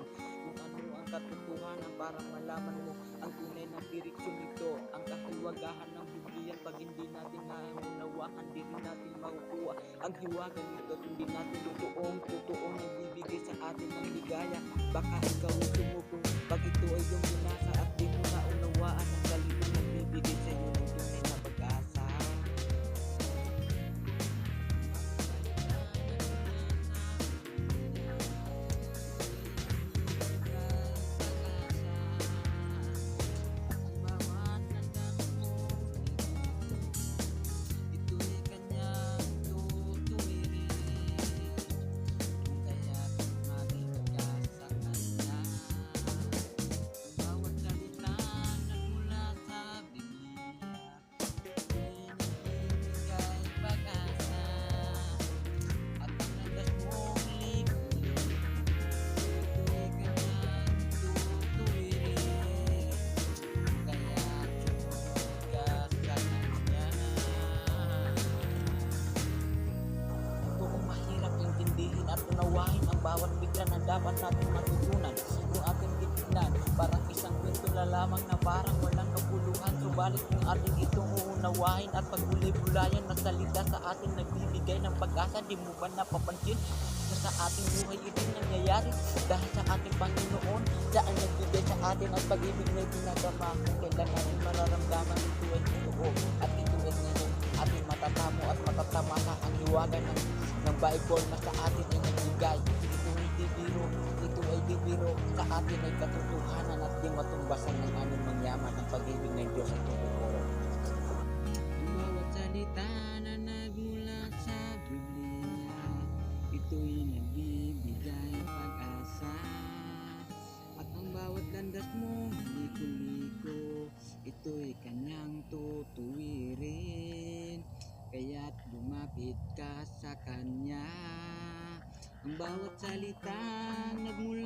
kaalaman kung ano ang katotohanan para malaman mo ang tunay na direksyon nito. Ang kahalwagahan ng Biblia, pag hindi natin naunawahan, di rin natin makukuha ang hiwaga nito. Hindi natin totoong nagbibigay sa atin ng ligaya. Baka ikaw ay sumubong pag ito ay iyong binasa at di mo naunawaan ang salitang nagbibigay sa iyo ng tunay na pag-asa. At unawain ang bawat bigla na dapat natin matutunan. Yung ating titignan, parang isang kwento na lamang na parang walang kabuluhan. Subalit yung ating itong uunawain at pagbulay-bulayan na salita sa ating nagbibigay ng pag-asa. Di mo ba napapansin na sa ating buhay ito nangyayari dahil sa ating Panginoon siya ang nagbigay sa atin at pag-ibig na pinagama. Kailan natin mararamdaman ito ay totoo at ito ay ngayon ating matatamo at matatamasa ang hiwaga ng Bible na sa atin ay nagbigay. Ito ay bibiro, sa atin ay katotohanan at di matumbasan ng anumang yaman ang pag-ibig ng Diyos at totoo. Ang bawat salita na nagmula sa Biblia, ito'y nagbibigay pag-asa. At ang bawat landas mo, liko-liko, ito'y kanyang tutuwirin. Kaya't lumapit ka sa Kanya. Ang bawat salita nagmula